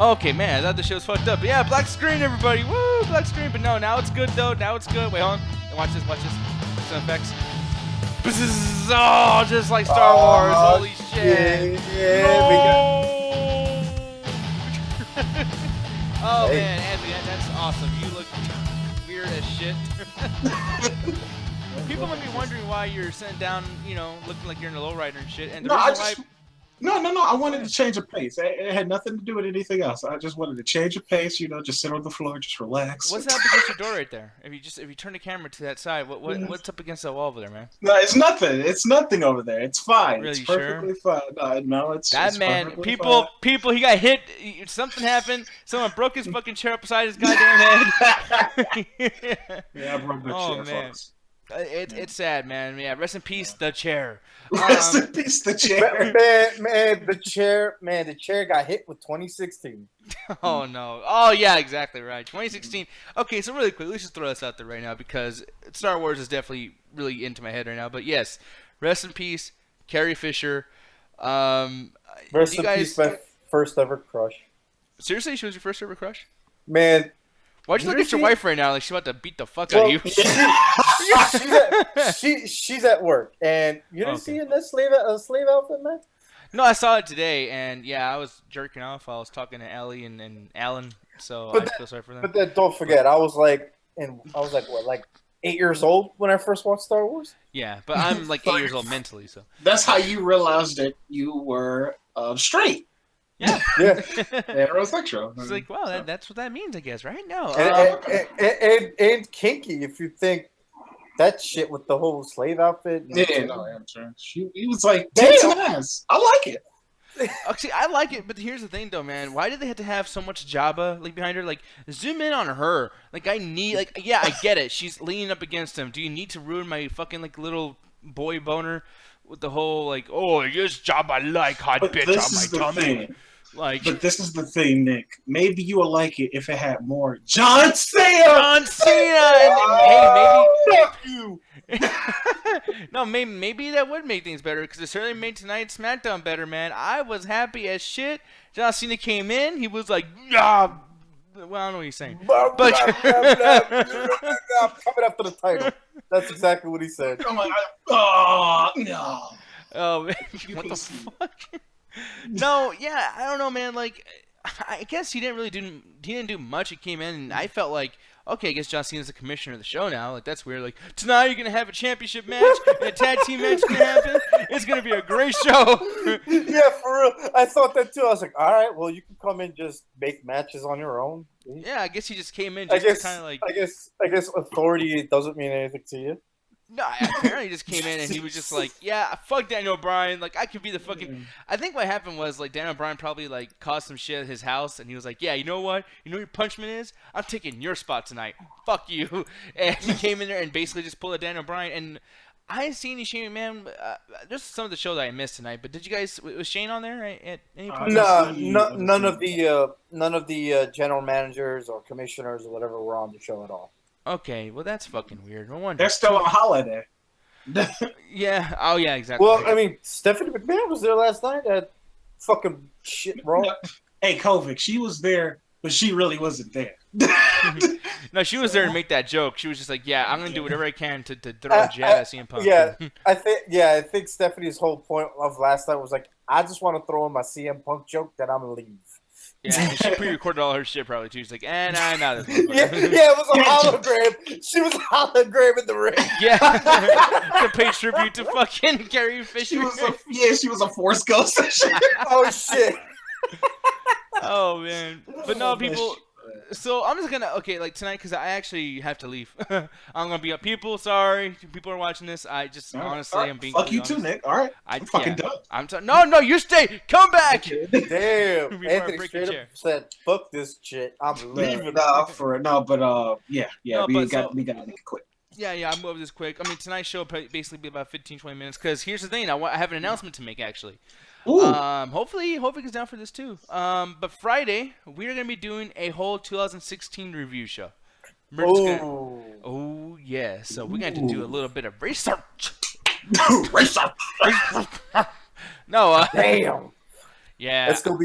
Okay, man, I thought the show was fucked up. But yeah, black screen, everybody. Woo, black screen. But no, now it's good, though. Now it's good. Wait, hold on. Watch this. Some effects. Bzzz, oh, just like Star Wars. Holy shit. Yeah, Oh, hey. Man, Anthony, that's awesome. You look weird as shit. People might be wondering why you're sitting down, looking like you're in a lowrider and shit. And the reason No. I wanted to change the pace. It had nothing to do with anything else. I just wanted to change the pace. Just sit on the floor, just relax. What's up against your door right there? If you turn the camera to that side, what's up against the wall over there, man? No, it's nothing. It's nothing over there. It's fine. Really, it's perfectly fine. No, it's that it's man. People. He got hit. Something happened. Someone broke his fucking chair upside his goddamn head. Yeah, I broke the chair, man. folks. It's sad, man. Yeah, rest in peace, the chair. Rest in peace, the chair. The chair got hit with 2016. Oh no. Oh yeah, exactly right. 2016. Okay, so really quick, let's just throw this out there right now because Star Wars is definitely really into my head right now. But yes, rest in peace, Carrie Fisher. Rest in peace, my first ever crush. Seriously, she was your first ever crush? Man. Why'd you look at your wife right now like she's about to beat the fuck out of you? She's at work, and you didn't see in this slave outfit, man? No, I saw it today, and yeah, I was jerking off. I was talking to Ellie and Alan, so I feel sorry for them. But then don't forget, I was like 8 years old when I first watched Star Wars? Yeah, but I'm like 8 years old mentally, so. That's how you realized that you were straight. Yeah. Heterosexual. It's like, wow, that's what that means, I guess, right? No. And kinky, if you think that shit with the whole slave outfit. Yeah, no, I'm sure. He was like, damn, ass. I like it. Actually, I like it, but here's the thing, though, man. Why did they have to have so much Jabba behind her? Like, zoom in on her. Yeah, I get it. She's leaning up against him. Do you need to ruin my fucking little boy boner with the whole oh, yes, Jabba like hot bitch on my tummy? But this is the thing, Nick. Maybe you would like it if it had more John Cena. John Cena. Hey, maybe. Fuck you. No, maybe that would make things better because it certainly made tonight's SmackDown better, man. I was happy as shit. John Cena came in. He was like, yeah. Well, I don't know what he's saying. But coming after the title. That's exactly what he said. I'm like, oh no. Oh man, what the fuck? No, yeah, I don't know, man. I guess he didn't do much. He came in, and I felt like, okay, I guess John Cena's the commissioner of the show now. That's weird. Tonight you're gonna have a championship match, and a tag team match is gonna happen. It's gonna be a great show. Yeah, for real. I thought that too. I was like, all right, well, you can come in just make matches on your own. Yeah, I guess he just came in. I guess authority doesn't mean anything to you. No, apparently he just came in and he was just like, yeah, fuck Daniel Bryan. I could be the fucking... I think what happened was, Daniel Bryan probably, caused some shit at his house. And he was like, yeah, you know what? You know what your punishment is? I'm taking your spot tonight. Fuck you. And he came in there and basically just pulled a Daniel Bryan. And I didn't see any Shane McMahon. There's some of the show that I missed tonight. But did you guys... Was Shane on there at any point? No, none of the general managers or commissioners or whatever were on the show at all. Okay, well that's fucking weird. No wonder. They're still on holiday. Yeah. Oh yeah, exactly. Well, I mean, Stephanie McMahon was there last night at fucking shit wrong. Hey, Kovic, she was there, but she really wasn't there. No, she was there to make that joke. She was just like, "Yeah, I'm gonna do whatever I can to throw a jab at CM Punk." I think Stephanie's whole point of last night was like, I just want to throw in my CM Punk joke, then I'm gonna leave. Yeah, she pre-recorded all her shit probably too. She's like, nah, this yeah, it was a hologram. She was a hologram in the ring. Yeah, to pay tribute to fucking Carrie Fisher. She was a Force ghost. Oh shit. Oh man, but no, people. So I'm just gonna tonight because I actually have to leave. I'm gonna be up. People, sorry, people are watching this. I just honestly, I'm being. Fuck you too, Nick. All right, I'm fucking done. No, you stay. Come back. Damn, Anthony straight up said, "Fuck this shit. I'm leaving." We got we gotta make it quick. Yeah, I'll move this quick. I mean, tonight's show will basically be about 15-20 minutes. Because here's the thing, I have an announcement to make actually. Ooh. Hopefully he's down for this too. But Friday we're gonna be doing a whole 2016 review show. Oh yeah, so we're going to do a little bit of research. Research. No, damn. Yeah. That's gonna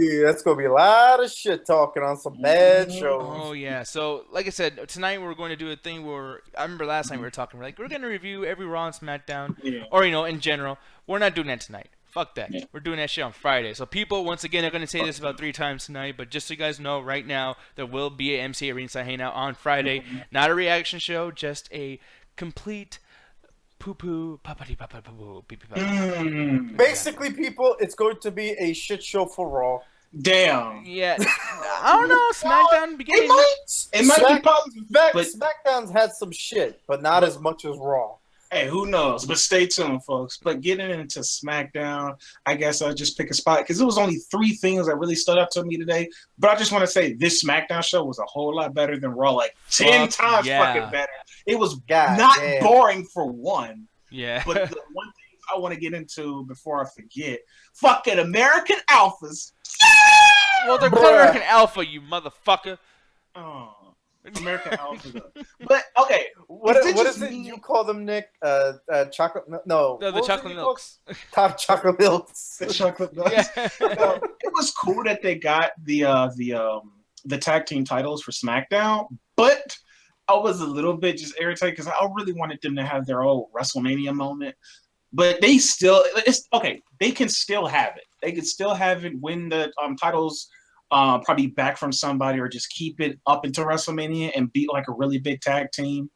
be a lot of shit talking on some bad shows. Oh yeah. So like I said, tonight we're going to do a thing where I remember last night we were talking. We're like, we're gonna review every Raw and SmackDown, or in general. We're not doing that tonight. Fuck that. We're doing that shit on Friday. So people, once again, are gonna say this about 3 times tonight. But just so you guys know, right now there will be a MCA Ringside Hangout on Friday. Not a reaction show, just a complete poo-poo, papadi papa poo poo. Basically, people, it's going to be a shit show for Raw. Damn. Yeah. I don't know. SmackDown beginning. It might be positive, but SmackDown's had some shit, but not as much as Raw. Hey, who knows? But stay tuned, folks. But getting into SmackDown, I guess I'll just pick a spot because it was only 3 things that really stood out to me today. But I just want to say this SmackDown show was a whole lot better than Raw, like 10 times fucking better. It was boring for one. Yeah. But the one thing I want to get into before I forget, fucking American Alphas. Well, they're called American Alpha, you motherfucker. Oh. American Alpha. But okay, what is it you call them, Nick? Chocolate? No, the chocolate milks. Top chocolate milks. The chocolate milks. Yeah. It was cool that they got the tag team titles for SmackDown, but I was a little bit just irritated because I really wanted them to have their own WrestleMania moment. But they still, they can still have it. They can still have it win the titles. Probably back from somebody, or just keep it up into WrestleMania and beat like a really big tag team.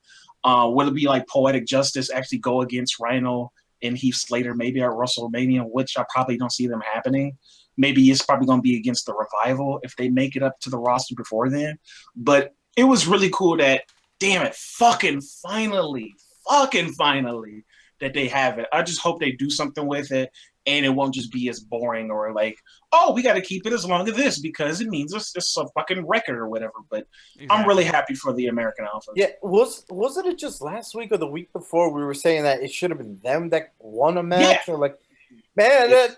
Will it be like Poetic Justice actually go against Rhino and Heath Slater maybe at WrestleMania, which I probably don't see them happening. Maybe it's probably going to be against the Revival if they make it up to the roster before then. But it was really cool that, damn it, fucking finally that they have it. I just hope they do something with it and it won't just be as boring or like, oh, we got to keep it as long as this because it means it's a fucking record or whatever. But exactly. I'm really happy for the American Alpha. Yeah, wasn't it just last week or the week before we were saying that it should have been them that won a match? Yeah. Or like, man,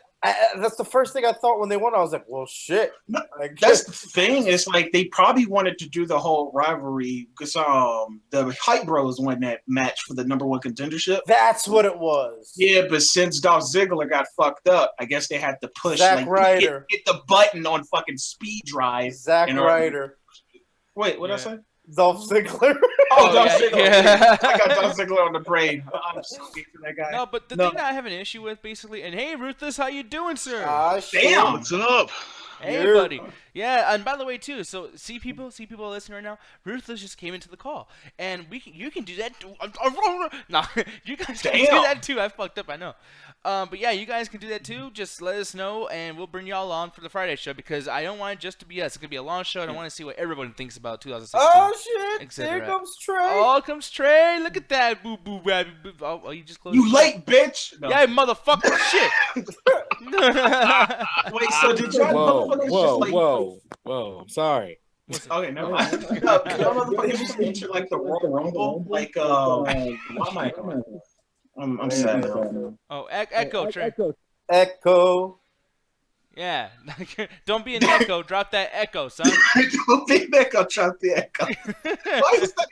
that's the first thing I thought when they won. I was like, well, shit. No, that's the thing. It's like they probably wanted to do the whole rivalry because the Hype Bros won that match for the #1 contendership. That's what it was. Yeah, but since Dolph Ziggler got fucked up, I guess they had to push Zack Ryder. Hit the button on fucking speed drive. Zack Ryder. Wait, what did I say? Dolph Ziggler. Oh, Dolph Ziggler. Yeah. I got Dolph Ziggler on the brain. I'm so big for that guy. No, but the thing that I have an issue with, basically, and hey, Ruthless, how you doing, sir? Damn. What's up? Hey, buddy. Yeah, and by the way, too, so see people listening right now, Ruthless just came into the call, and you can do that too. No, you guys can do that too. I fucked up, I know. But yeah, you guys can do that too. Just let us know, and we'll bring y'all on for the Friday show because I don't want it just to be us. It's gonna be a long show, and I want to see what everyone thinks about 2016. Oh shit! There comes Trey. Oh, comes Trey. Look at that. Boo boo rabbit. Boo. Oh, you just closed. You late, bitch. No. Yeah, motherfucker. Shit. Wait, so did y'all? Whoa! I'm sorry. Okay, never mind. Y'all motherfuckers just entered like the Royal Rumble, like why am I? I'm sad. Oh, Echo, Trey. Echo. Yeah. Don't be an echo. Drop that echo, son. Don't be an echo. Drop the echo. Why is that?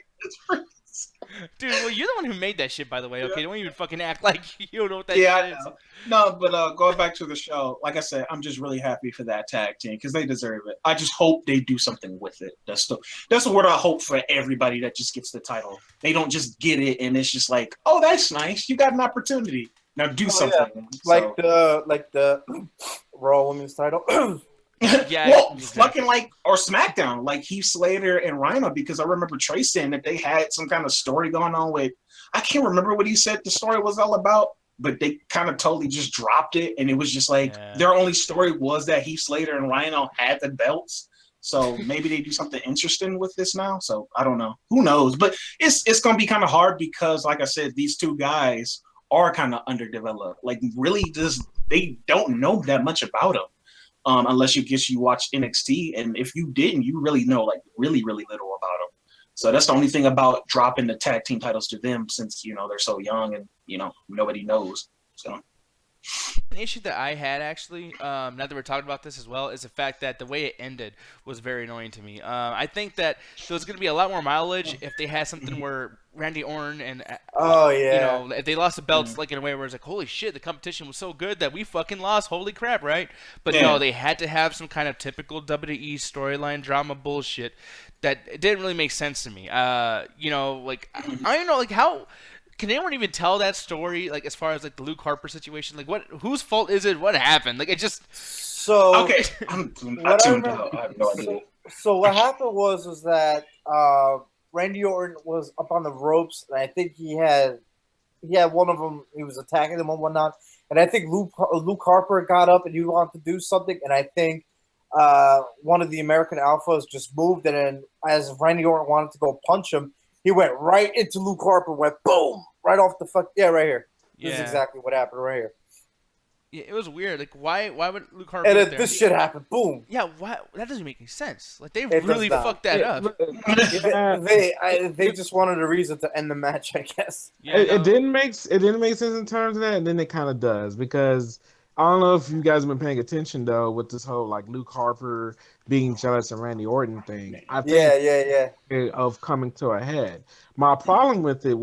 Dude, well, you're the one who made that shit, by the way. Okay, don't even fucking act like you don't know what that shit is. No, but going back to the show, like I said, I'm just really happy for that tag team because they deserve it. I just hope they do something with it. That's what I hope for everybody that just gets the title. They don't just get it and it's just like, oh, that's nice. You got an opportunity. Now do something. Yeah. Like the Raw Women's title. Yeah, well, exactly. Fucking like or SmackDown, like Heath Slater and Rhino, because I remember Trey saying that they had some kind of story going on with. I can't remember what he said the story was all about, but they kind of totally just dropped it, and it was just like their only story was that Heath Slater and Rhino had the belts. So maybe they do something interesting with this now. So I don't know. Who knows? But it's gonna be kind of hard because, like I said, these two guys are kind of underdeveloped. Like really, they don't know that much about them. Unless you watch NXT, and if you didn't, you really know like really, really little about them. So that's the only thing about dropping the tag team titles to them, since they're so young and nobody knows. So An issue that I had actually, now that we're talking about this as well, is the fact that the way it ended was very annoying to me. I think that there was going to be a lot more mileage if they had something where Randy Orton and Oh you yeah. know, if they lost the belts like in a way where it's like, holy shit, the competition was so good that we fucking lost. Holy crap, right? But Yeah. no, they had to have some kind of typical WWE storyline drama bullshit that it didn't really make sense to me. You know, like I don't know, like how. Can anyone even tell that story? Like as far as like the Luke Harper situation, like what, whose fault is it? What happened? Like it just So Okay, I'm what I tuned remember, out. I have no idea. so what happened was that Randy Orton was up on the ropes, and I think he had one of them. He was attacking them and whatnot, and I think Luke Harper got up and he wanted to do something, and I think one of the American Alphas just moved, and then as Randy Orton wanted to go punch him, he went right into Luke Harper, went boom, right off the right here. This is Yeah. exactly what happened right here. yeah, it was weird. Like why would Luke Harper And get then there? this shit happened, boom. Yeah, why? That doesn't make any sense. Like they It really does not. fucked that up. They just wanted a reason to end the match, I guess. Yeah, It, no. it didn't make sense in terms of that, and then it kind of does because I don't know if you guys have been paying attention though with this whole like Luke Harper being jealous of Randy Orton thing. I think Yeah. of coming to a head. My problem with it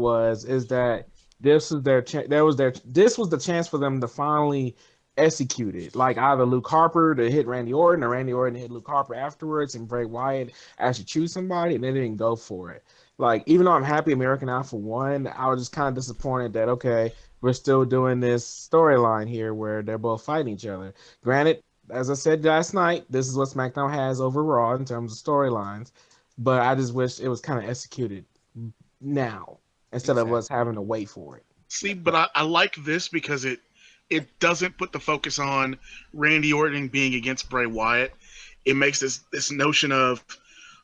is that this was this was the chance for them to finally execute it. Like either Luke Harper to hit Randy Orton or Randy Orton to hit Luke Harper afterwards and Bray Wyatt actually choose somebody, and they didn't go for it. Like even though I'm happy American Alpha won, I was just kind of disappointed that okay, we're still doing this storyline here where they're both fighting each other. Granted, as I said last night, this is what SmackDown has over Raw in terms of storylines, but I just wish it was kind of executed now instead of us having to wait for it. See, but I like this because it doesn't put the focus on Randy Orton being against Bray Wyatt. It makes this notion of,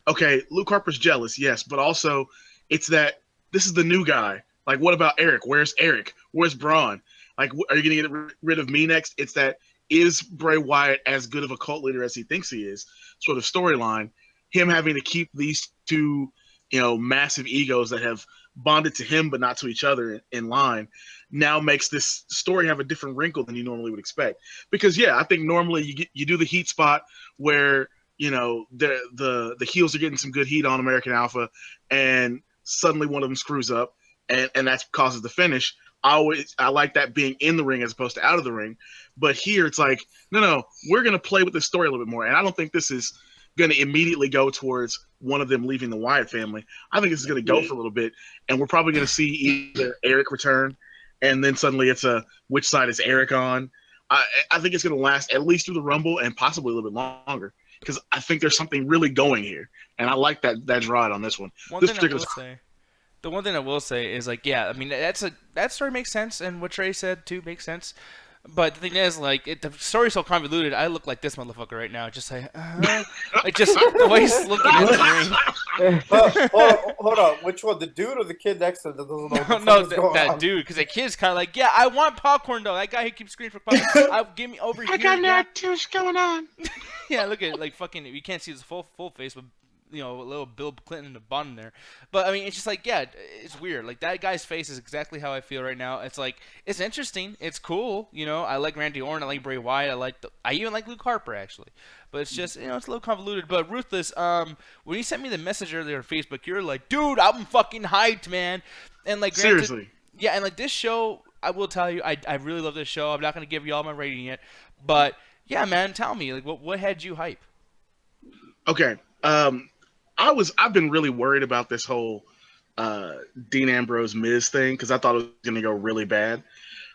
okay, Luke Harper's jealous, yes, but also it's that this is the new guy. Like, what about Eric? Where's Eric? Where's Braun? Like, are you going to get rid of me next? It's that, is Bray Wyatt as good of a cult leader as he thinks he is? Sort of storyline. Him having to keep these two, massive egos that have bonded to him but not to each other in line now makes this story have a different wrinkle than you normally would expect. Because yeah, I think normally you do the heat spot where the heels are getting some good heat on American Alpha, and suddenly one of them screws up, and that causes the finish. I like that being in the ring as opposed to out of the ring. But here it's like, no, we're going to play with this story a little bit more. And I don't think this is going to immediately go towards one of them leaving the Wyatt family. I think this is going to go for a little bit, and we're probably going to see either Eric return, and then suddenly it's which side is Eric on. I think it's going to last at least through the Rumble and possibly a little bit longer, because I think there's something really going here, and I like that ride on this one. The one thing I will say is like, yeah, I mean that story makes sense, and what Trey said too makes sense. But the thing is, like, the story's so convoluted. I look like this motherfucker right now, just like just the way he's looking at the ring. Hold on, which one? The dude or the kid next to him that doesn't know what No, going that on? dude, because the kid's kind of like, yeah, I want popcorn though. That guy who keeps screaming for popcorn, give me over here. I got no idea what's going on. Yeah, look at like fucking. You can't see his full face, but a little Bill Clinton in the bottom there. But I mean, it's just like, yeah, it's weird. Like that guy's face is exactly how I feel right now. It's like, it's interesting, it's cool. I like Randy Orton, I like Bray Wyatt, I even like Luke Harper actually. But it's just, it's a little convoluted. But Ruthless, when you sent me the message earlier on Facebook, you're like, dude, I'm fucking hyped, man. And like, granted, seriously, yeah, and like this show, I will tell you, I really love this show. I'm not gonna give you all my rating yet, but yeah, man, tell me, like, what had you hype? Okay. I've been really worried about this whole Dean Ambrose Miz thing because I thought it was going to go really bad.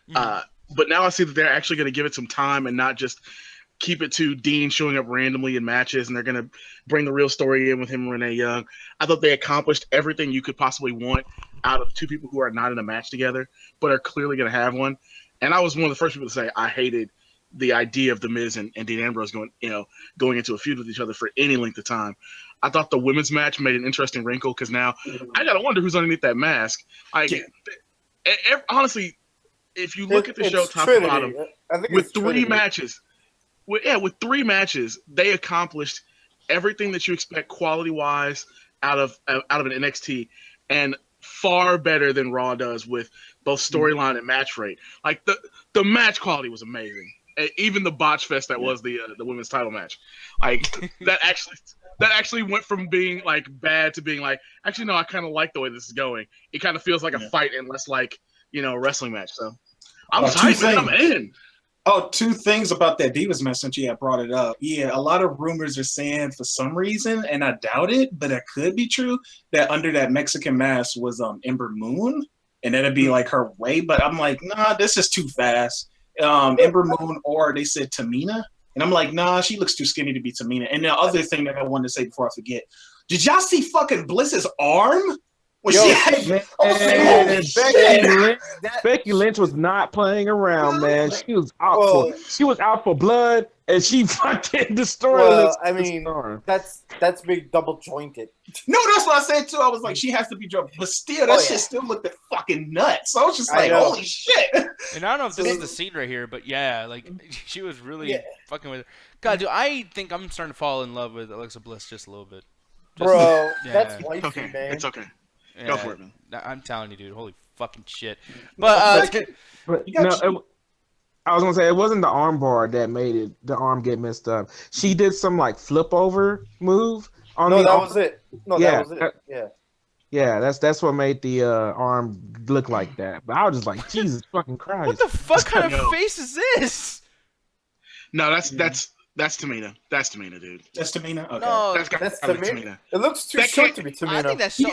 But now I see that they're actually going to give it some time and not just keep it to Dean showing up randomly in matches, and they're going to bring the real story in with him and Renee Young. I thought they accomplished everything you could possibly want out of two people who are not in a match together, but are clearly going to have one. And I was one of the first people to say I hated the idea of the Miz and Dean Ambrose going into a feud with each other for any length of time. I thought the women's match made an interesting wrinkle because now I gotta wonder who's underneath that mask. Honestly, if you look at the show top to bottom, with three matches, with three matches, they accomplished everything that you expect quality wise out of an NXT. And far better than Raw does with both storyline and match rate. Like the match quality was amazing. Even the botch fest that was the women's title match, like that actually went from being like bad to being like, actually no, I kind of like the way this is going. It kind of feels like a fight and less like, you know, a wrestling match. So I'm hyped, man. I'm in. Oh, two things about that Divas match since you had brought it up. Yeah, a lot of rumors are saying for some reason, and I doubt it, but it could be true, that under that Mexican mask was Ember Moon, and that'd be like her way. But I'm like, nah, this is too fast. Ember Moon, or they said Tamina, and I'm like, nah, she looks too skinny to be Tamina. And the other thing that I wanted to say before I forget, did y'all see fucking Bliss's arm? Becky Lynch was not playing around, man. She was out for blood, and she fucking destroyed. Well, I mean, that's big double jointed. No, that's what I said too. I was like, she has to be drunk, but still, that shit still looked fucking nuts. So I was just like, holy shit. And I don't know if this is the scene right here, but yeah, like she was really fucking with it. God, dude, I think I'm starting to fall in love with Alexa Bliss just a little bit. Bro, that's wifey, man. It's okay. Yeah, go for it, man. I'm telling you, dude. Holy fucking shit. But I was gonna say it wasn't the arm bar that made the arm get messed up. She did some like flip over move on that was it. That was it. Yeah, that's what made the arm look like that. But I was just like, Jesus fucking Christ! What the fuck kind of face is this? No, that's Tamina. That's Tamina, dude. That's Tamina? Okay. No, that's Tamina. It looks too short to be Tamina. I think that's so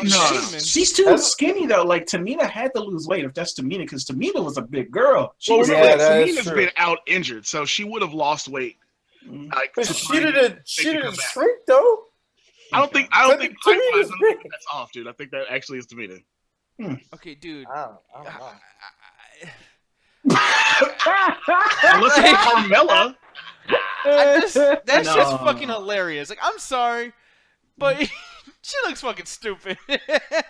she's too skinny, though. Like, Tamina had to lose weight if that's Tamina, because Tamina was a big girl. Tamina's been out injured, so she would have lost weight. Like, but she didn't shrink, though. I don't think that's off, dude. I think that actually is Tamina. Okay, dude. I don't know. Unless it's Carmella. That's just fucking hilarious. Like, I'm sorry, but she looks fucking stupid.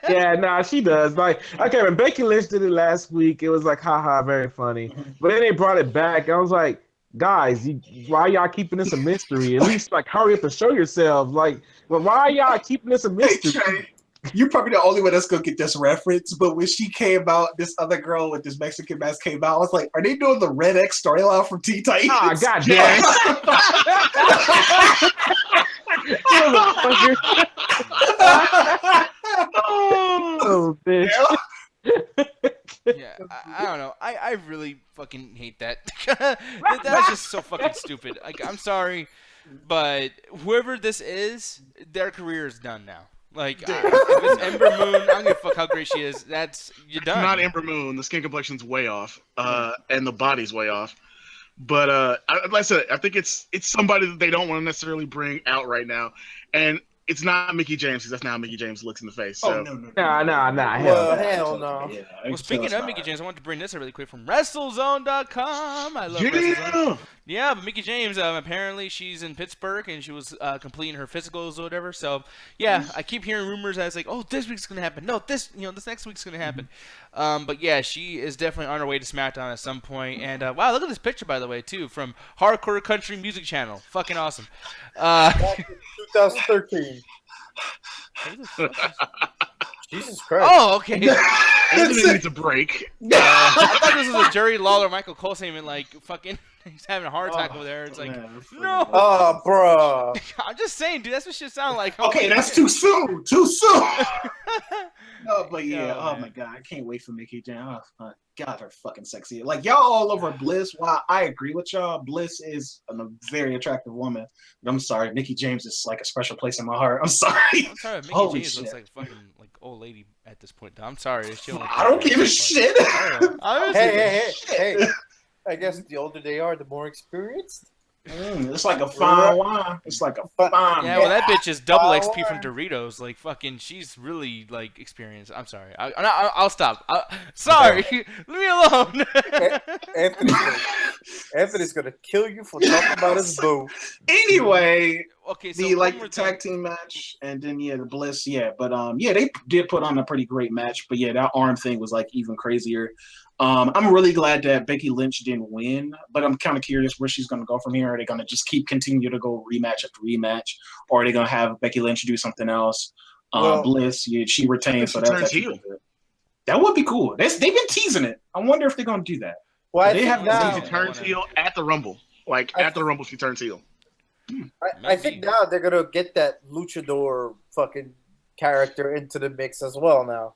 Yeah, nah, she does. Like, okay, when Becky Lynch did it last week, it was like, haha, very funny. But then they brought it back. I was like, guys, why y'all keeping this a mystery? At least, like, hurry up and show yourselves. Like, well, why are y'all keeping this a mystery? You're probably the only one that's gonna get this reference, but when she came out, this other girl with this Mexican mask came out, I was like, are they doing the Red X storyline from Teen Titans? Ah, goddamn. Oh, bitch. Yeah, I don't know. I really fucking hate that. That's just so fucking stupid. Like, I'm sorry, but whoever this is, their career is done now. Like, if it's Ember Moon, I don't give a fuck how great she is. You're done. Not Ember Moon. The skin complexion's way off, and the body's way off. But like I said, I think it's somebody that they don't want to necessarily bring out right now, and it's not Mickie James, because that's not how Mickie James looks in the face. So. Nah. Hell no. Yeah, well, speaking of Mickie James, I wanted to bring this up really quick from WrestleZone.com. I love Yeah. WrestleZone. Yeah, but Mickie James, apparently she's in Pittsburgh and she was completing her physicals or whatever. So, yeah, I keep hearing rumors that it's like, oh, this week's going to happen. No, this next week's going to happen. But, yeah, she is definitely on her way to SmackDown at some point. And, wow, look at this picture, by the way, too, from Hardcore Country Music Channel. Fucking awesome. 2013. Jesus Christ. Oh, okay. Anthony needs a break. I thought this was a Jerry Lawler, Michael Cole statement, like, fucking, he's having a heart attack over there. It's like, no. Oh, bro. I'm just saying, dude, that's what shit sound like. Okay, that's too soon. No, but yeah, oh my God, I can't wait for Mickie James. Oh, God, her fucking sexy. Like, y'all all over Bliss. While I agree with y'all, Bliss is a very attractive woman. But I'm sorry, Mickie James is like a special place in my heart. I'm sorry. I'm sorry, Mickie James looks like a fucking old lady at this point. I'm sorry. I don't give a shit. Hey. I guess the older they are, the more experienced. It's like a fine wine. It's like a fine. Yeah, well, that bitch is double XP from Doritos. Like, fucking, she's really, like, experienced. I'm sorry. I'll stop. Sorry. Leave me alone. Anthony's gonna kill you for talking about his boo. Anyway, okay, so the tag team match, and then the Bliss, but they did put on a pretty great match, but that arm thing was like even crazier. I'm really glad that Becky Lynch didn't win, but I'm kind of curious where she's going to go from here. Are they going to just continue to go rematch after rematch, or are they going to have Becky Lynch do something else? Bliss, she retained, so that's heel. That would be cool. They've been teasing it. I wonder if they're gonna do that. Well, I They think haven't now, seen She turns heel at the Rumble. Like at the Rumble, she turns heel. I think now they're gonna get that luchador fucking character into the mix as well now.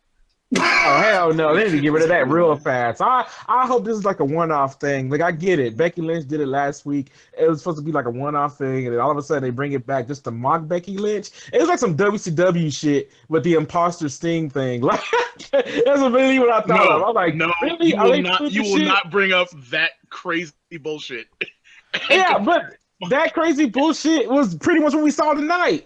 Oh hell no! They need to get rid of that real fast. I hope this is like a one-off thing. Like I get it. Becky Lynch did it last week. It was supposed to be like a one-off thing, and then all of a sudden they bring it back just to mock Becky Lynch. It was like some WCW shit with the imposter Sting thing. Like that's really what I thought of. I'm like, no, really? you will not bring up that crazy bullshit. Yeah, but that crazy bullshit was pretty much what we saw tonight.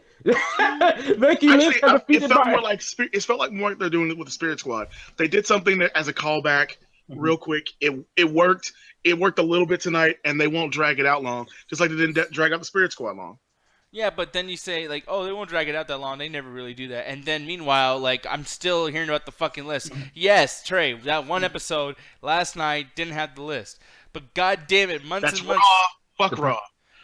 Becky Lynch got defeated it felt like more like they're doing it with the Spirit Squad. They did something that, as a callback, real quick. It worked. It worked a little bit tonight, and they won't drag it out long. Just like they didn't drag out the Spirit Squad long. Yeah, but then you say, like, oh, they won't drag it out that long. They never really do that. And then, meanwhile, like, I'm still hearing about the fucking list. Yes, Trey, that one episode last night didn't have the list. But god damn it, months and months. Raw. Fuck Raw.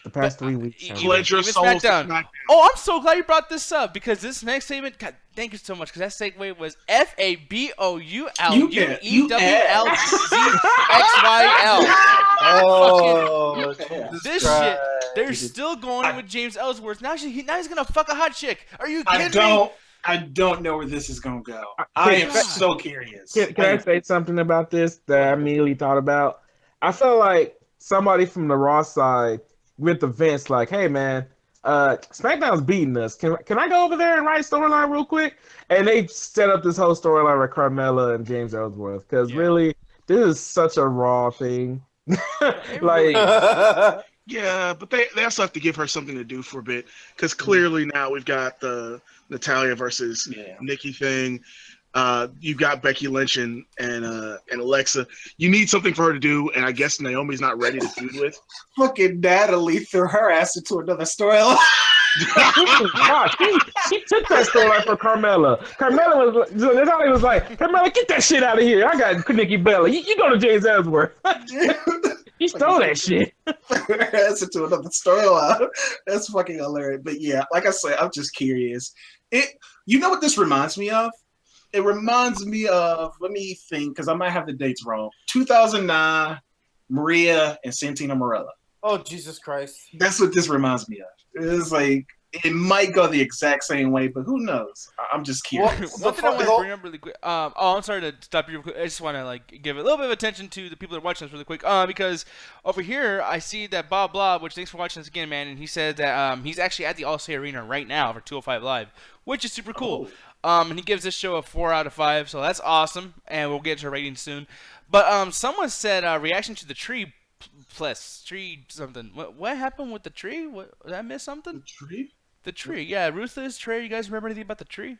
The past 3 weeks. Pleasure Souls SmackDown. Oh, I'm so glad you brought this up because this next statement, God, thank you so much because that segue was FABOULUEWLZXYL. Oh, This shit, they're still going with James Ellsworth. Now he's gonna fuck a hot chick. Are you kidding me? I don't know where this is gonna go. I am so curious. Can I say something about this that I immediately thought about? I felt like somebody from the Raw side with the Vince, like, hey man, SmackDown's beating us. Can I go over there and write a storyline real quick? And they set up this whole storyline with Carmella and James Ellsworth because really, this is such a Raw thing. Like, yeah, but they also have to give her something to do for a bit because clearly now we've got the Natalia versus Nikki thing. You've got Becky Lynch and Alexa. You need something for her to do, and I guess Naomi's not ready to feud with. Fucking Natalie threw her ass into another storyline. she took that storyline for Carmella. Natalia was like, Carmella, get that shit out of here. I got Nikki Bella. You go to James Ellsworth. He stole that shit. Her ass into another storyline. That's fucking hilarious. But yeah, like I said, I'm just curious. You know what this reminds me of? It reminds me of, let me think, because I might have the dates wrong. 2009, Maria and Santina Marella. Oh, Jesus Christ. That's what this reminds me of. It's like, it might go the exact same way, but who knows? I'm just curious. One thing I want to bring up really quick. I'm sorry to stop you real quick. I just want to like give a little bit of attention to the people that are watching this really quick. Because over here I see that Bob Blob, which thanks for watching this again, man, and he said that he's actually at the All-State Arena right now for 205 Live, which is super cool. And he gives this show a 4 out of 5, so that's awesome, and we'll get to ratings soon. But someone said reaction to the tree something. What happened with the tree? Did I miss something? The tree? The tree, yeah. Ruthless Trey, you guys remember anything about the tree?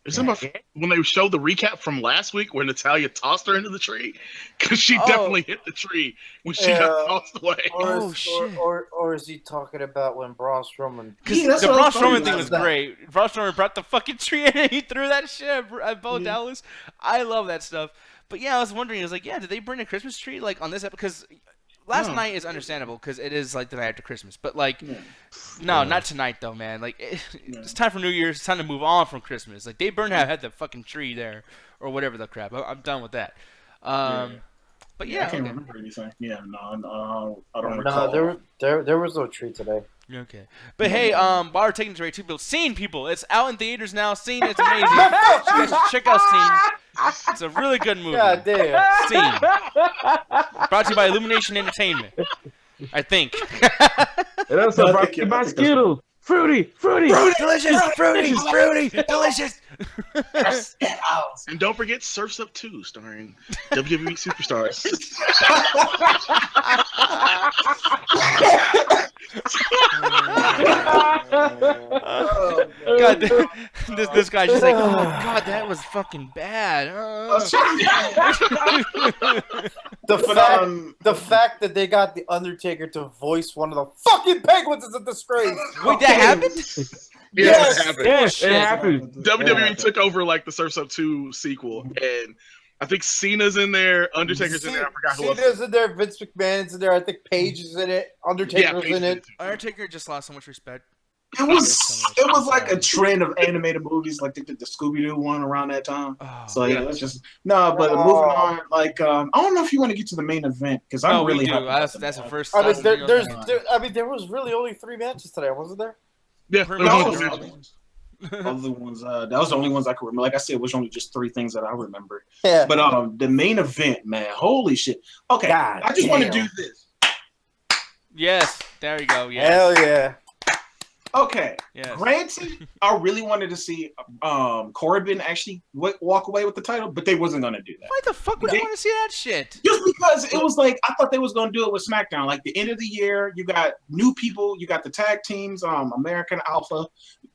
Is it when they showed the recap from last week where Natalia tossed her into the tree? Because she definitely hit the tree when she got tossed away. Or is he talking about when Braun Strowman? Because the Braun Strowman thing was great. Braun Strowman brought the fucking tree in and he threw that shit at Bo Dallas. I love that stuff. But yeah, I was wondering, I was like, did they bring a Christmas tree like on this episode? Because last night is understandable because it is like the night after Christmas. But like, no, not tonight though, man. Like, it's time for New Year's. It's time to move on from Christmas. Like, Dave Burnham had the fucking tree there or whatever the crap. I'm done with that. But I can't remember anything. Yeah, no, I don't recall. No, there was no tree today. Okay, but hey, while we're taking this right to Scene, people, it's out in theaters now. Scene, it's amazing. You guys should check out Scene. It's a really good movie. God damn. Scene. Brought to you by Illumination Entertainment. I think. And also brought to you by Skittles. Fruity, delicious, fruity, delicious. And don't forget Surf's Up 2, starring WWE superstars. God, this guy's just like, oh God, that was fucking bad. The fact that they got the Undertaker to voice one of the fucking Penguins is a disgrace. Wait, that happened? Yes, it happened. Yes, it happened. WWE took over like the Surf's Up 2 sequel, and I think Cena's in there, Undertaker's in there. I forgot who else. Cena's in there, Vince McMahon's in there. I think Paige is in it. Undertaker's in it. Undertaker just lost so much respect. It was like a trend of animated movies, like they did the Scooby Doo one around that time. Oh, So yeah, let's just no. But moving on, like I don't know if you want to get to the main event because I'm no, really we do. happy about That's the match. first. I mean, that's there was really only 3 matches today, wasn't there? Yeah, Pretty those much. are Those the are the matches. other ones, that was the only ones I could remember. Like I said, it was only just 3 things that I remember. Yeah. But the main event, man, holy shit. Okay, God I just want to damn. do this. Yes, there you go. Yes. Hell yeah. Okay, Yes. granted, I really wanted to see Corbin actually walk away with the title, but they wasn't gonna do that. Why the fuck would you want to see that shit? Just because it was like I thought they was gonna do it with SmackDown. Like the end of the year, you got new people, you got the tag teams, American Alpha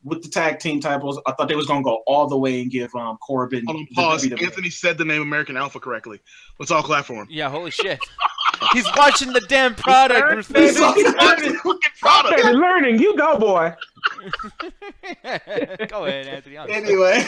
with the tag team titles. I thought they was gonna go all the way and give Corbin. Hold on, the pause. WWE. Anthony said the name American Alpha correctly. Let's all clap for him. Yeah, holy shit. He's watching the damn product. He's Ruthless. fucking Fucking product. Hey, learning, you go, boy. Go ahead, Anthony. Anyway,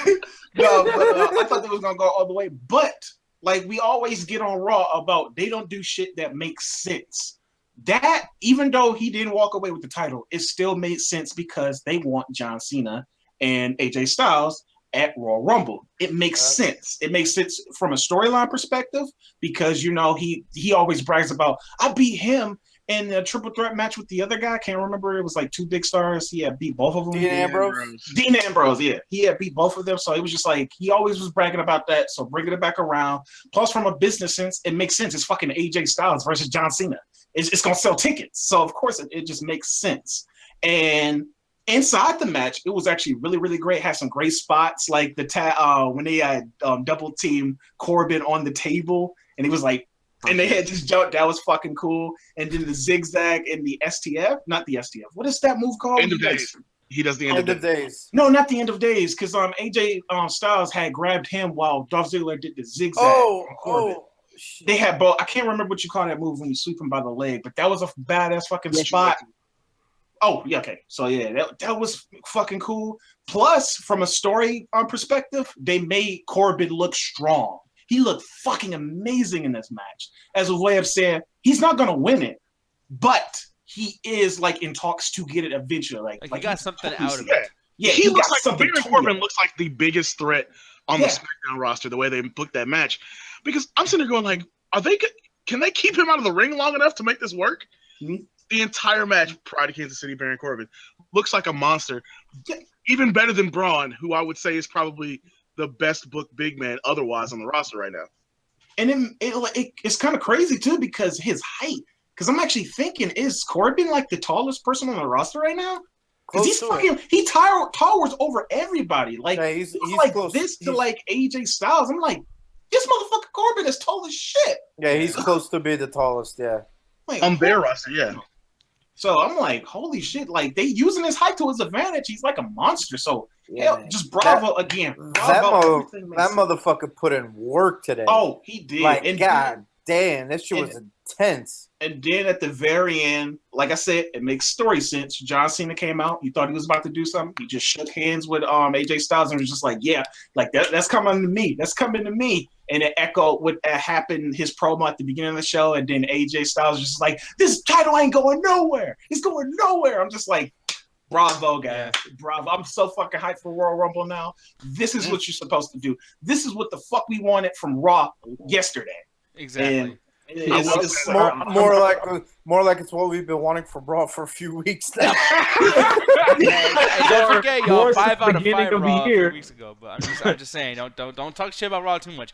no, but I thought they was gonna go all the way. But like we always get on Raw about they don't do shit that makes sense. That even though he didn't walk away with the title, it still made sense because they want John Cena and AJ Styles at Royal Rumble. It makes sense. It makes sense from a storyline perspective because you know he always brags about I beat him in a triple threat match with the other guy. I can't remember. It was like 2 big stars. He had beat both of them. Dean Ambrose. Dean Ambrose, yeah. He had beat both of them. So it was just like, he always was bragging about that. So bringing it back around. Plus, from a business sense, it makes sense. It's fucking AJ Styles versus John Cena. It's going to sell tickets. So, of course, it just makes sense. And inside the match, it was actually really, really great. Had some great spots. Like when they had double team Corbin on the table. And he was like, and they had just jumped. That was fucking cool. And then the zigzag and the STF. Not the STF. What is that move called? End of days. He does the end of days. days. No, not the end of days. Because AJ Styles had grabbed him while Dolph Ziggler did the zigzag. on Corbin. Shit. They had both. I can't remember what you call that move when you sweep him by the leg, but that was a badass fucking spot. Oh, yeah, okay. So, yeah, that was fucking cool. Plus, from a story perspective, they made Corbin look strong. He looked fucking amazing in this match as a way of saying he's not going to win it, but he is like in talks to get it eventually. Like he got something out of Yeah. it. Yeah, he looks like something Baron to Corbin it. looks like the biggest threat on the SmackDown roster, the way they booked that match. Because I'm sitting there going like, can they keep him out of the ring long enough to make this work? Mhm. The entire match, Pride of Kansas City, Baron Corbin, looks like a monster. Yeah. Even better than Braun, who I would say is probably the best booked big man otherwise on the roster right now. And it's kind of crazy too because his height. Because I'm actually thinking, is Corbin like the tallest person on the roster right now? Because he towers over everybody. Like Yeah, he's he's like close. this to like AJ Styles. I'm like, this motherfucker Corbin is tall as shit. Yeah, he's close to be the tallest. Yeah. Like, On their roster, yeah. So I'm like, holy shit! Like they using his height to his advantage. He's like a monster. So Yeah, hell, just bravo again. That, Bravo. Everything makes sense. motherfucker put in work today. Oh, he did. like And God damn, that shit was intense. And then at the very end, like I said, it makes story sense. John Cena came out. You thought he was about to do something. He just shook hands with AJ Styles and was just like, yeah, like that's coming to me. That's coming to me. And it echoed what happened, his promo at the beginning of the show. And then AJ Styles was just like, this title ain't going nowhere. It's going nowhere. I'm just like, bravo, guys. Yeah. Bravo. I'm so fucking hyped for Royal Rumble now. This is what you're supposed to do. This is what the fuck we wanted from Raw yesterday. Exactly. And it's More like it's what we've been wanting from Raw for a few weeks now. Hey, don't forget, y'all. More 5 out of beginning 5 of the Raw a year. few weeks ago. But I'm just saying, don't talk shit about Raw too much.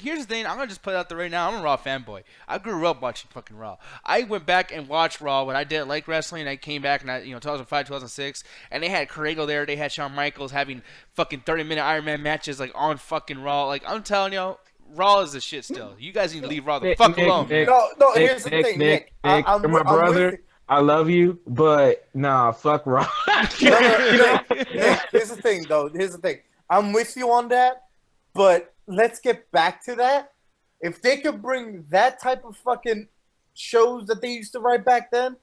Here's the thing. I'm gonna just put it out there right now. I'm a Raw fanboy. I grew up watching fucking Raw. I went back and watched Raw when I didn't like wrestling. I came back and 2005, 2006, and they had Kurt there. They had Shawn Michaels having fucking 30-minute Iron Man matches like on fucking Raw. Like I'm telling you. Raw is the shit still. You guys need to leave Raw the fuck alone. No, here's the thing, Nick. You're my brother. I love you, but nah, fuck Raw. Nick, here's the thing, though. Here's the thing. I'm with you on that, but let's get back to that. If they could bring that type of fucking shows that they used to write back then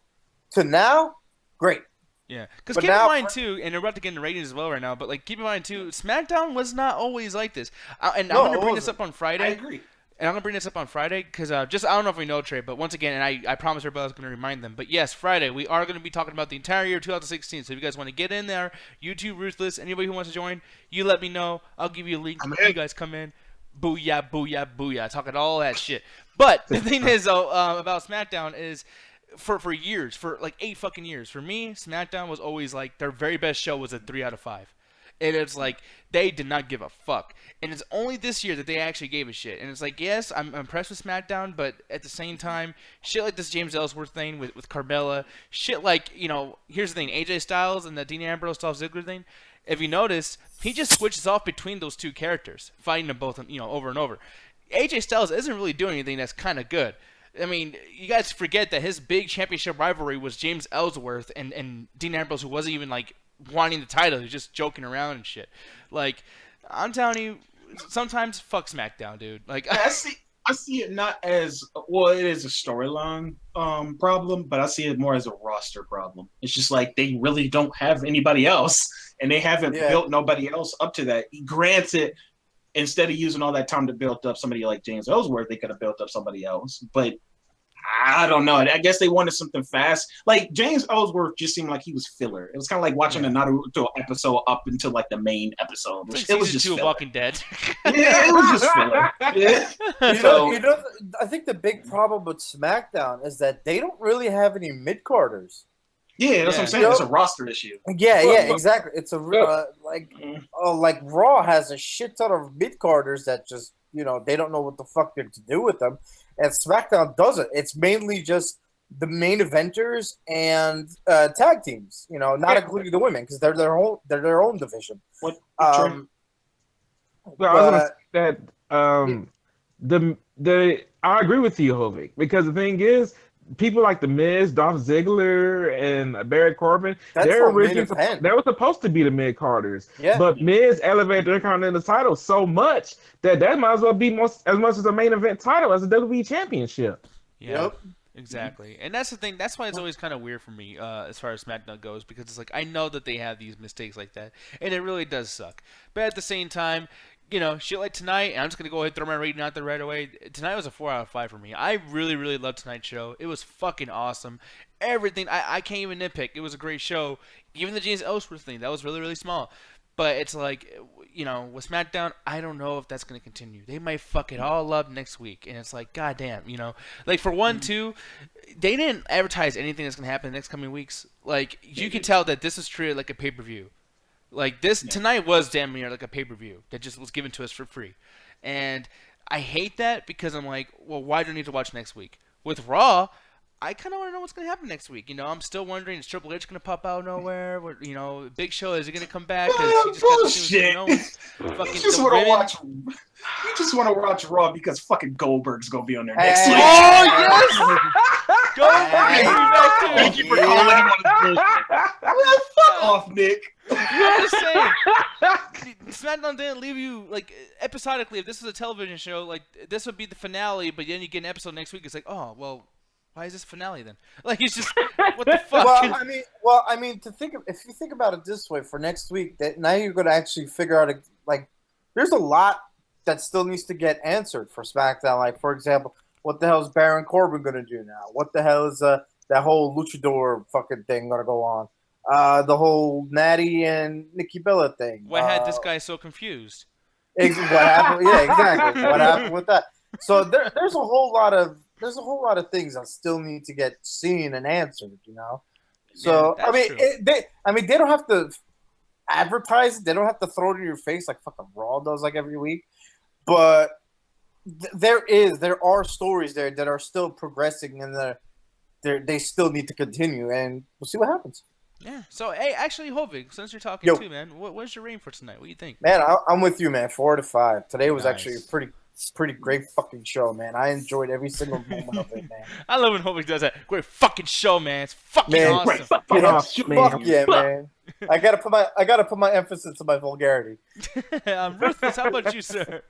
to now, great. Yeah, because But keep in now- mind too, and they're about to get into ratings as well right now. But like, keep in mind too, SmackDown was not always like this. And I'm No, gonna it bring this wasn't. up on I Friday. agree. and I'm gonna bring this up on Friday because I don't know if we know, Trey, but once again, and I promised everybody I was gonna remind them. But yes, Friday we are gonna be talking about the entire year of 2016. So if you guys want to get in there, YouTube Ruthless, anybody who wants to join, you let me know. I'll give you a link. You guys come in. Booyah, booyah, booyah. Talking all that shit. But the thing is, though, about SmackDown is for years, for like 8 fucking years, for me, SmackDown was always like their very best show was a 3 out of 5. And it's like they did not give a fuck. And it's only this year that they actually gave a shit. And it's like, yes, I'm impressed with SmackDown, but at the same time, shit like this James Ellsworth thing with Carmella, shit like, here's the thing, AJ Styles and the Dean Ambrose Dolph Ziggler thing, if you notice, he just switches off between those two characters, fighting them both, over and over. AJ Styles isn't really doing anything that's kind of good. I mean, you guys forget that his big championship rivalry was James Ellsworth and Dean Ambrose, who wasn't even, like, wanting the title. He's just joking around and shit. Like, I'm telling you, sometimes fuck SmackDown, dude. Like, I see it not as well. It is a storyline problem, but I see it more as a roster problem. It's just like they really don't have anybody else, and they haven't built nobody else up to that. Granted, instead of using all that time to build up somebody like James Ellsworth, they could have built up somebody else. But I don't know. I guess they wanted something fast. Like, James Ellsworth just seemed like he was filler. It was kind of like watching a Naruto episode up until, like, the main episode. It was just Walking Dead. Yeah, it was just filler. Yeah. I think the big problem with SmackDown is that they don't really have any mid-carders. Yeah, that's what I'm saying. It's a roster issue. Yeah, exactly. It's a like Raw has a shit ton of mid-carders that just, they don't know what the fuck they're to do with them. And SmackDown doesn't. It's mainly just the main eventers and tag teams. Not including the women because they're their own division. What? I was gonna say that I agree with you, Hovik, because the thing is, people like The Miz, Dolph Ziggler, and Barry Corbin, they were supposed to be the mid-carders. Yeah. But Miz elevated their Continental title so much that might as well be as much as a main event title as a WWE Championship. Yeah, yep. Exactly. And that's the thing. That's why it's always kind of weird for me as far as SmackDown goes, because it's like I know that they have these mistakes like that, and it really does suck. But at the same time, shit like tonight, and I'm just going to go ahead and throw my rating out there right away. Tonight was a 4 out of 5 for me. I really, really loved tonight's show. It was fucking awesome. Everything, I can't even nitpick. It was a great show. Even the James Ellsworth thing, that was really, really small. But it's like, with SmackDown, I don't know if that's going to continue. They might fuck it all up next week. And it's like, goddamn, Like, for one, too, they didn't advertise anything that's going to happen in the next coming weeks. Like, you can tell that this is treated like a pay-per-view. Like, this tonight was damn near like a pay-per-view that just was given to us for free. And I hate that because I'm like, well, why do I need to watch next week? With Raw, I kind of want to know what's going to happen next week. I'm still wondering, is Triple H going to pop out of nowhere? Big Show, is he going to come back? Bullshit. You just want to watch Raw because fucking Goldberg's going to be on there next week. Oh, yes! Goldberg! Thank you for calling him on his bullshit. Fuck off, Nick. I'm just saying, SmackDown didn't leave you, like, episodically. If this was a television show, like, this would be the finale, but then you get an episode next week. It's like, oh, well, why is this finale then? Like, it's just, what the fuck? Well, I mean, if you think about it this way, for next week, that now you're going to actually figure out, there's a lot that still needs to get answered for SmackDown. Like, for example, what the hell is Baron Corbin going to do now? What the hell is that whole luchador fucking thing going to go on? The whole Natty and Nikki Bella thing. What had this guy so confused? What happened? Yeah, exactly. What happened with that? So there's a whole lot of things that still need to get seen and answered. So yeah, they don't have to advertise it. They don't have to throw it in your face like fucking Raw does like every week. But there are stories there that are still progressing and they still need to continue, and we'll see what happens. Yeah. So, hey, actually, Hovig, since you're talking too, man, what's your rating for tonight? What do you think? Man, I'm with you, man. 4 out of 5. Today was actually a pretty great fucking show, man. I enjoyed every single moment of it, man. I love when Hovig does that. Great fucking show, man. It's fucking awesome. Fuck yeah, man. I gotta put my emphasis on my vulgarity. Ruthless, how about you, sir?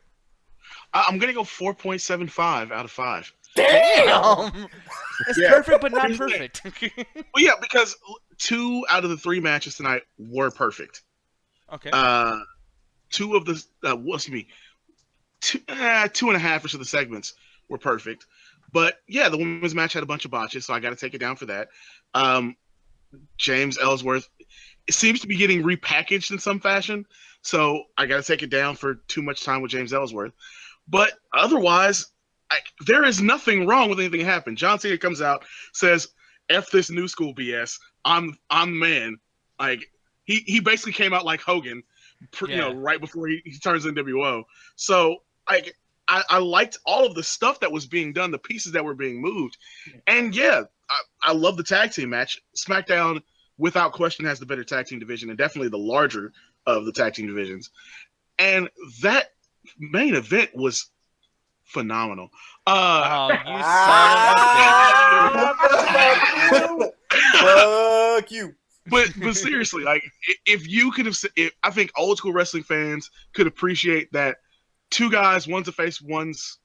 I'm gonna go 4.75 out of 5. Damn! It's perfect, but not perfect. Well, yeah, because 2 out of the 3 matches tonight were perfect. Okay. 2 of the two and a half of the segments were perfect. But yeah, the women's match had a bunch of botches, so I got to take it down for that. James Ellsworth seems to be getting repackaged in some fashion, so I got to take it down for too much time with James Ellsworth. But otherwise, there is nothing wrong with anything that happened. John Cena comes out, says, "F this new school BS. I'm the man." Like he basically came out like Hogan, right before he turns NWO. So I liked all of the stuff that was being done, the pieces that were being moved, and I love the tag team match. SmackDown, without question, has the better tag team division and definitely the larger of the tag team divisions. And that main event was phenomenal. You son of a bitch. Fuck you. But seriously, like if you could have, I think old school wrestling fans could appreciate that two guys, one's a face, one's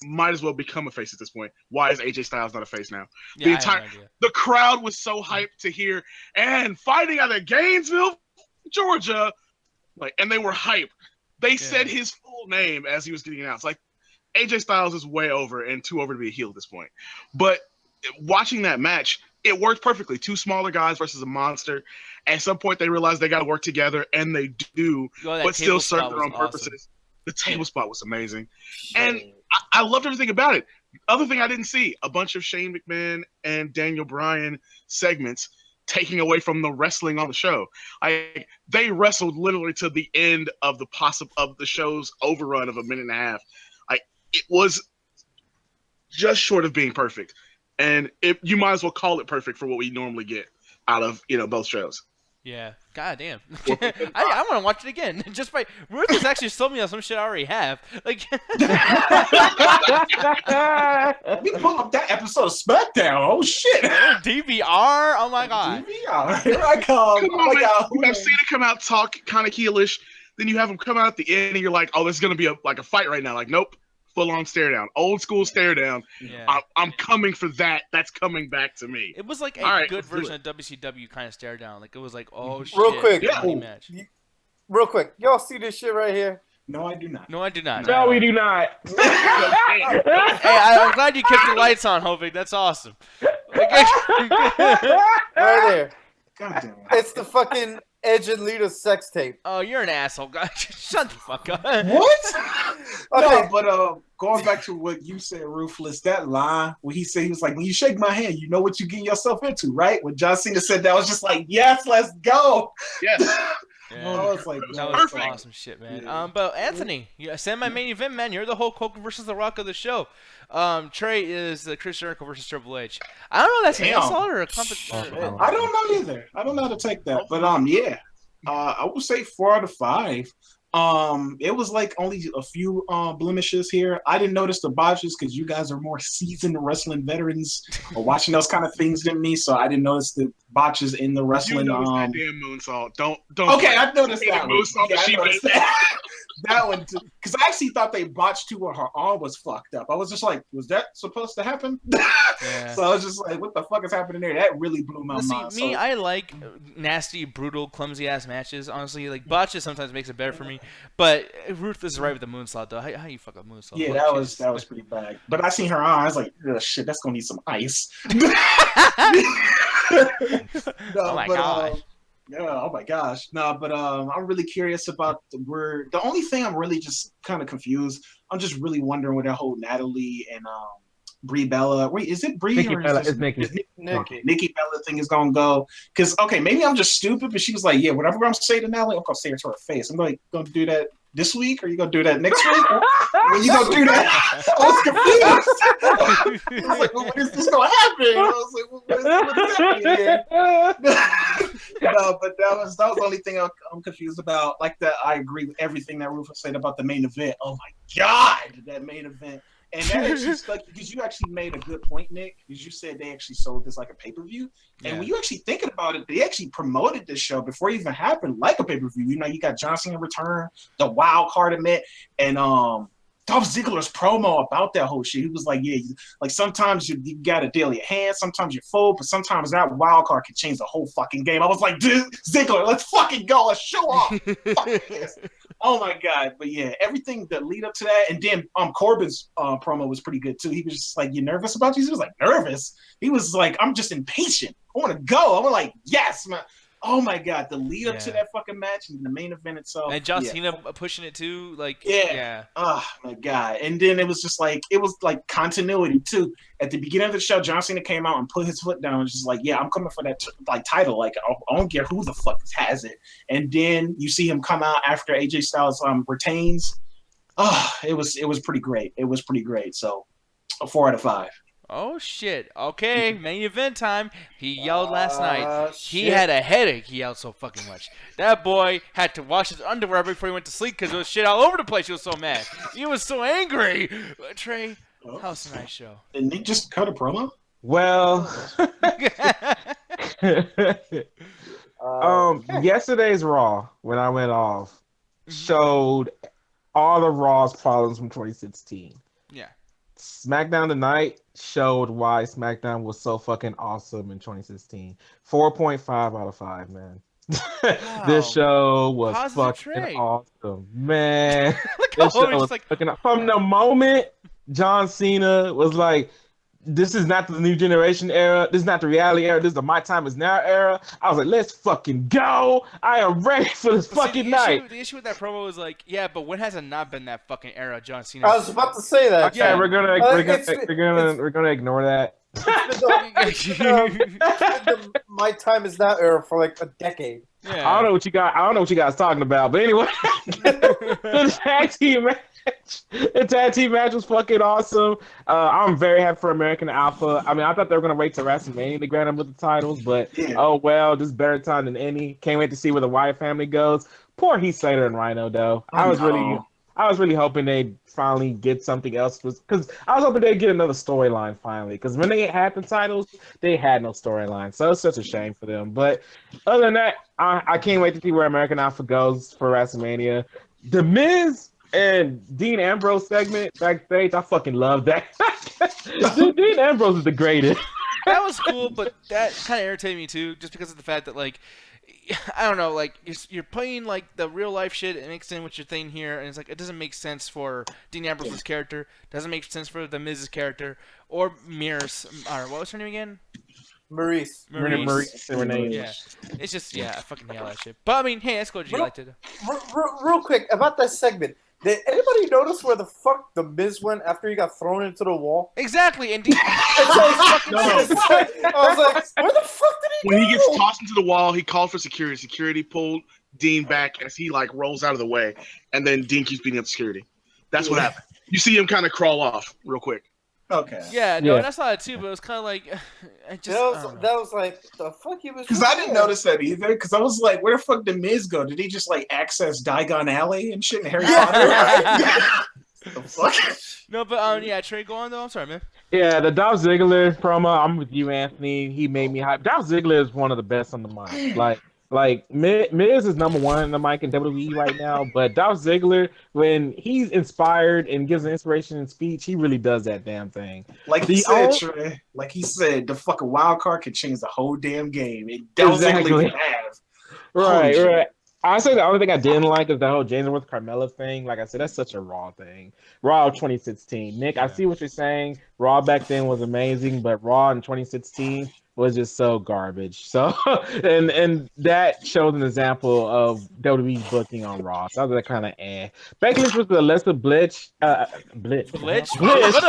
might as well become a face at this point. Why is AJ Styles not a face now? Yeah, The crowd was so hyped to hear and fighting out of Gainesville, Georgia, and they were hyped. They said his full name as he was getting announced. Like AJ Styles is way over and too over to be a heel at this point. But watching that match, it worked perfectly. Two smaller guys versus a monster. At some point, they realized they got to work together, and they do, but still serve their own purposes. The table spot was amazing. And I loved everything about it. Other thing I didn't see, a bunch of Shane McMahon and Daniel Bryan segments taking away from the wrestling on the show. They wrestled literally to the end of the show's overrun of a minute and a half. It was just short of being perfect. And you might as well call it perfect for what we normally get out of both shows. Yeah, god damn. I want to watch it again. Just by Ruth has actually sold me on some shit I already have. Like, we pull up that episode of SmackDown. Oh shit! DVR. Oh my god. DVR. Here I come. Come on, man. You have Cena come out, talk kind of heelish, then you have him come out at the end, and you're like, "Oh, this is gonna be a fight right now." Like, nope. Full-on stare down, old school stare down. Yeah. I'm coming for that. That's coming back to me. It was like a good version of WCW kind of stare down. Like it was like, oh shit. Real quick, match. Real quick, y'all see this shit right here? No, I do not. No, I do not. No, we do not. Hey, I'm glad you kept the lights on, Hovig. That's awesome. Right there. God damn it. It's the fucking Edge and Lita sex tape. Oh, you're an asshole, guy. Shut the fuck up. What? Okay. No, but going back to what you said, Ruthless, that line where he said, he was like, when you shake my hand, you know what you're getting yourself into, right? When John Cena said that, I was just like, yes, let's go. Yes. Yeah. I was like, That was some awesome shit, man. Yeah. But Anthony, send my main event, man. You're the Hulk Hogan versus The Rock of the show. Trey is the Chris Jericho versus Triple H. I don't know if that's an insult or a competition. I don't know either. I don't know how to take that. But yeah. I would say 4 out of 5. It was like only a few blemishes here. I didn't notice the botches because you guys are more seasoned wrestling veterans or watching those kind of things than me, so I didn't notice the botches in the wrestling. You noticed that damn moonsault. Don't. Okay, I noticed that one. Moonsault Yeah, she I noticed made. that. That one too, because I actually thought they botched too where her arm was fucked up. I was just like, was that supposed to happen? Yeah. So I was just like, what the fuck is happening there? That really blew my mind. See, I like nasty, brutal, clumsy ass matches. Honestly, like botches sometimes makes it better for me. But Ruth is right with the moonsault, though. How you fuck up moonsault? Yeah, that was pretty bad. But I seen her arm. I was like, oh, shit, that's gonna need some ice. Oh my gosh. Yeah, oh my gosh. No, but I'm really curious about the only thing I'm really just kind of confused. I'm just really wondering where that whole Natalie and Brie Bella. Wait, is it Brie Nikki or Bella, is it's Nikki. Nikki Bella thing is gonna go? Because maybe I'm just stupid, but she was like, yeah, whatever I'm gonna say to Natalie, I'm gonna say it to her face. I'm like, gonna do that this week, or you gonna do that next week? When you gonna do that? I was confused. I was like, well, when is this gonna happen? I was like, well, what is happening here? No, but that was the only thing I'm confused about. Like that, I agree with everything that Rufus said about the main event. Oh my god, that main event. And that actually stuck because you actually made a good point, Nick, because you said they actually sold this like a pay-per-view. And when you actually thinking about it, they actually promoted this show before it even happened like a pay-per-view. You know, you got Johnson in return, the wild card event, and Dolph Ziggler's promo about that whole shit. He was like, yeah, like sometimes you got a deal in your hand, sometimes you fold, but sometimes that wild card can change the whole fucking game. I was like, dude, Ziggler, let's fucking go. Let's show off. Fuck this. Oh my god! But yeah, everything that lead up to that, and then Corbin's promo was pretty good too. He was just like, "You nervous about this?" He was like, "Nervous." He was like, "I'm just impatient. I want to go." I'm like, "Yes, man." Oh my god, the lead up to that fucking match and the main event itself. And John Cena pushing it too, like yeah. Oh my god! And then it was like continuity too. At the beginning of the show, John Cena came out and put his foot down and was just like, "Yeah, I'm coming for that title. Like I don't care who the fuck has it." And then you see him come out after AJ Styles retains. Oh, it was pretty great. It was pretty great. So, a 4 out of 5. Oh shit! Okay, main event time. He yelled last night. He Shit. had a headache. He yelled so fucking much. That boy had to wash his underwear before he went to sleep because there was shit all over the place. He was so mad. He was so angry. Trey, how was tonight's show? Did Nick just cut a promo? Well, yesterday's Raw, when I went off, showed all the Raw's problems from 2016. Yeah. SmackDown tonight showed why SmackDown was so fucking awesome in 2016. 4.5 out of 5, man. This show was fucking awesome, man. This show was fucking from the moment John Cena was like, "This is not the new generation era. This is not the reality era. This is the My Time Is Now era." I was like, "Let's fucking go! I am ready for this fucking night." The issue with that promo was like, yeah, but when has it not been that fucking era, John Cena? I was about to say that. Okay, we're gonna ignore that. My Time Is Now era for like a decade. Yeah. I don't know what you guys talking about, but anyway, the tag team match was fucking awesome. I'm very happy for American Alpha. I mean, I thought they were gonna wait till WrestleMania to grant them with the titles, but oh well, this is better time than any. Can't wait to see where the Wyatt family goes. Poor Heath Slater and Rhino though. I was really hoping they'd finally get something else, because I was hoping they'd get another storyline finally. Because when they had the titles, they had no storyline, so it's such a shame for them. But other than that, I can't wait to see where American Alpha goes for WrestleMania. The Miz and Dean Ambrose segment backstage, I fucking love that. Dean Ambrose is the greatest. That was cool, but that kind of irritated me too, just because of the fact that, like, I don't know, like, you're playing, like, the real life shit and mixed in with your thing here, and it's like, it doesn't make sense for Dean Ambrose's character, doesn't make sense for the Miz's character, or Mir's, what was her name again? Maurice. Yeah. It's just, I fucking hate all that shit. But, I mean, hey, that's cool. You liked it. Real quick, about that segment. Did anybody notice where the fuck the Miz went after he got thrown into the wall? Exactly, and Dean... I was like, where the fuck did he go? When he gets tossed into the wall, he called for security. Security pulled Dean back as he, like, rolls out of the way, and then Dean keeps beating up security. That's what happened. You see him kind of crawl off real quick. Okay. Yeah, and I saw it too, but it was kind of like, that was like, the fuck he was. Because I didn't notice that either. Because I was like, where the fuck did Miz go? Did he just like access Diagon Alley and shit in Harry Potter? The fuck? No, but Trey, go on though. I'm sorry, man. Yeah, the Dolph Ziggler promo. I'm with you, Anthony. He made me hype. Dolph Ziggler is one of the best on the mic. Like Miz is number one in the mic in WWE right now, but Dolph Ziggler, when he's inspired and gives an inspiration in speech, he really does that damn thing. Like he said, Trey, the fucking wild card can change the whole damn game. It definitely can have. Right. I say the only thing I didn't like is the whole James with Carmella thing. Like I said, that's such a Raw thing. Raw 2016. Nick, I see what you're saying. Raw back then was amazing, but Raw in 2016 was just so garbage. So, and that shows an example of WWE booking on Raw. So I was like, kind of Becky Lynch was the Alexa Bliss. Bliss. What a Bliss!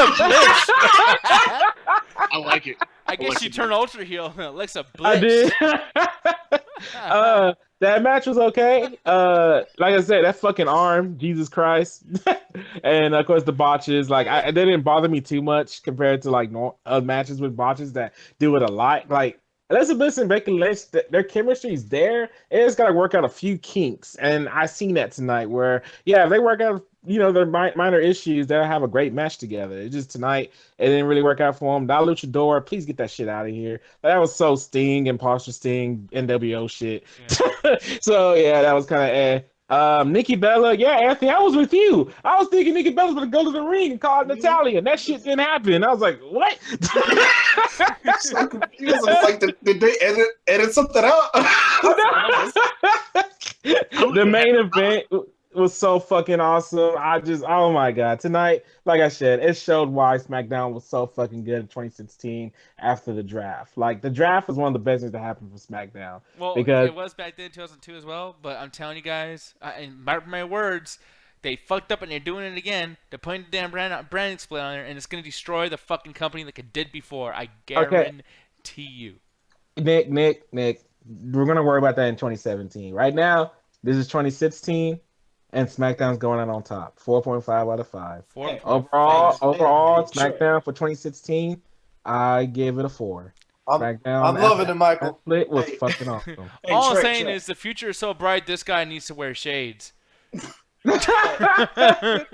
I like it. I guess you turned ultra heel, Alexa Bliss. I did. That match was okay. Like I said, that fucking arm, Jesus Christ, and of course the botches. Like they didn't bother me too much compared to like matches with botches that do it a lot. Like Alexa Bliss and Becky Lynch, their chemistry is there. It just got to work out a few kinks, and I seen that tonight. Where if they work out, their minor issues, they'll have a great match together. It's just tonight it didn't really work out for them. That Luchador, please get that shit out of here. That was so Sting, imposter Sting, NWO shit. Yeah. So that was kind of Nikki Bella, Anthony, I was with you. I was thinking Nikki Bella's gonna go to the ring and call Natalia, and that shit didn't happen. I was like, what? So confused. I was like, did they edit something out? The main event was so fucking awesome. Oh my god, tonight, like I said, it showed why SmackDown was so fucking good in 2016 after the draft. Like the draft was one of the best things that happened for SmackDown. Well, because it was back then, 2002 as well. But I'm telling you guys, and mark my words, they fucked up and they're doing it again. They're putting the damn branding split on there, and it's gonna destroy the fucking company like it did before. I guarantee you. Nick, we're gonna worry about that in 2017. Right now, this is 2016, and SmackDown's going out on top. 4.5 out of 5. Overall, SmackDown for 2016, I give it a 4. SmackDown. I'm loving it, Michael. Split was fucking awesome. All I'm saying is the future is so bright. This guy needs to wear shades. Going back to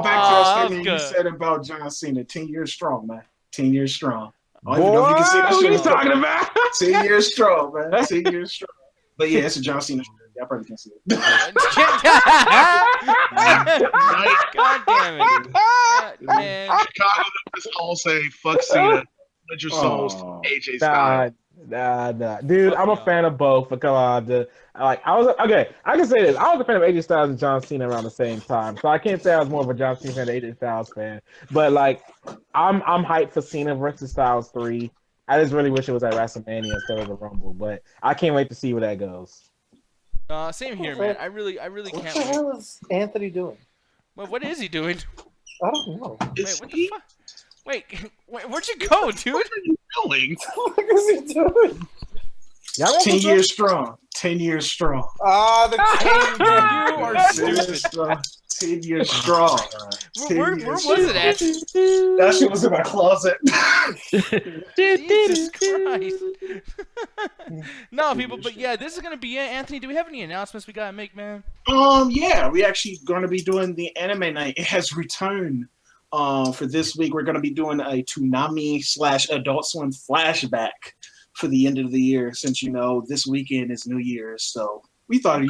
that statement you said about John Cena, 10 years strong, man. 10 years strong. Boy, what are you talking about? 10 years strong, man. 10 years strong. But yeah, it's a John Cena shirt. Y'all probably can see it. God damn it. Man. Chicago just all say, fuck Cena. Let your souls AJ Styles. Nah. Dude, I'm a fan of both, but come on. I can say this. I was a fan of AJ Styles and John Cena around the same time. So I can't say I was more of a John Cena fan than AJ Styles fan. But like I'm hyped for Cena versus Styles 3. I just really wish it was at WrestleMania instead of the Rumble, but I can't wait to see where that goes. Same here, man. I really can't wait. What the hell is Anthony doing? Well, what is he doing? I don't know. Wait, what the fuck? Wait, where'd you go, dude? What are you doing? What is he doing? 10 years strong. 10 years strong. Ah, the king. You are stupid. 10 years strong. Where was it at? That shit was in my closet. Jesus Christ. No, people, but yeah, this is gonna be it. Anthony, do we have any announcements we gotta make, man? Yeah, we actually gonna be doing the anime night. It has returned. For this week, we're gonna be doing a Toonami/Adult Swim flashback for the end of the year, since this weekend is New Year's. So we thought, a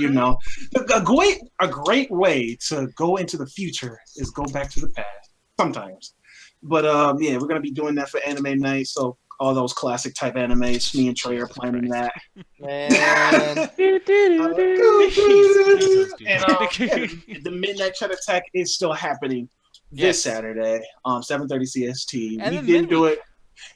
great way to go into the future is go back to the past sometimes. But yeah, we're gonna be doing that for anime night. So all those classic type animes, me and Trey are planning that. Man. And the Midnight Chat Attack is still happening this Saturday, 7:30 CST. And we did do it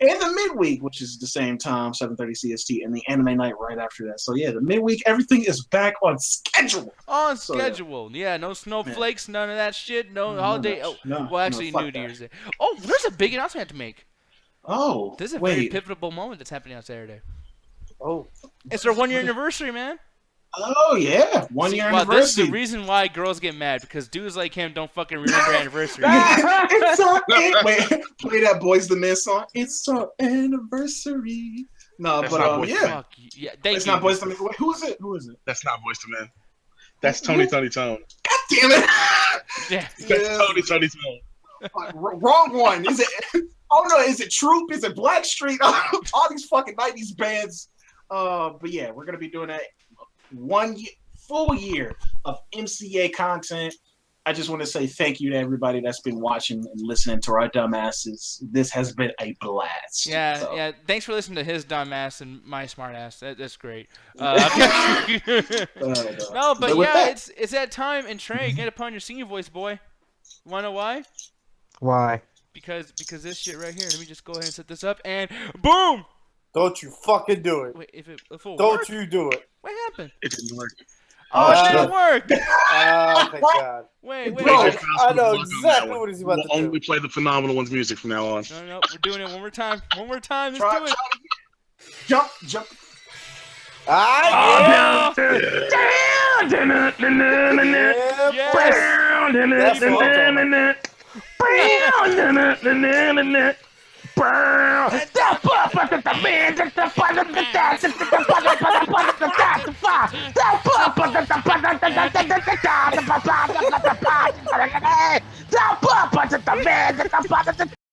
in the midweek, which is the same time, 7:30 CST, and the anime night right after that. So yeah, the midweek, everything is back on schedule. Schedule. Yeah, no snowflakes, none of that shit. No holiday. New Year's Day. Oh, there's a big announcement I have to make. Oh, this is a very pivotal moment that's happening on Saturday. Oh, it's our 1 year anniversary, man. Oh yeah, 1 year anniversary. This is the reason why girls get mad, because dudes like him don't fucking remember anniversary. Wait, play that Boys the Men song. It's our anniversary. No, that's but yeah, it's not Boys the Men. Wait, who is it? That's not Boys the Men. That's Tony Tone. God damn it! That's Tony Tone. Wrong one. Is it? Oh no, is it Troop? Is it Blackstreet? All these fucking 90s bands. But yeah, we're gonna be doing that. 1 full year of MCA content. I just want to say thank you to everybody that's been watching and listening to our dumbasses. This has been a blast. Yeah. Thanks for listening to his dumbass and my smart ass. That's great. No, but yeah, it's that time. And Trey, get upon your singing voice, boy. Wanna know why? Why? Because this shit right here. Let me just go ahead and set this up, and boom! Don't you fucking do it. Wait, if Don't work? you do it. What happened? It didn't work. Oh, it didn't work. Oh, thank God. Wait. Bro, I know exactly what he's about to do. We'll only play the Phenomenal One's music from now on. No, we're doing it one more time. Let's do it. Jump. Ah, yeah.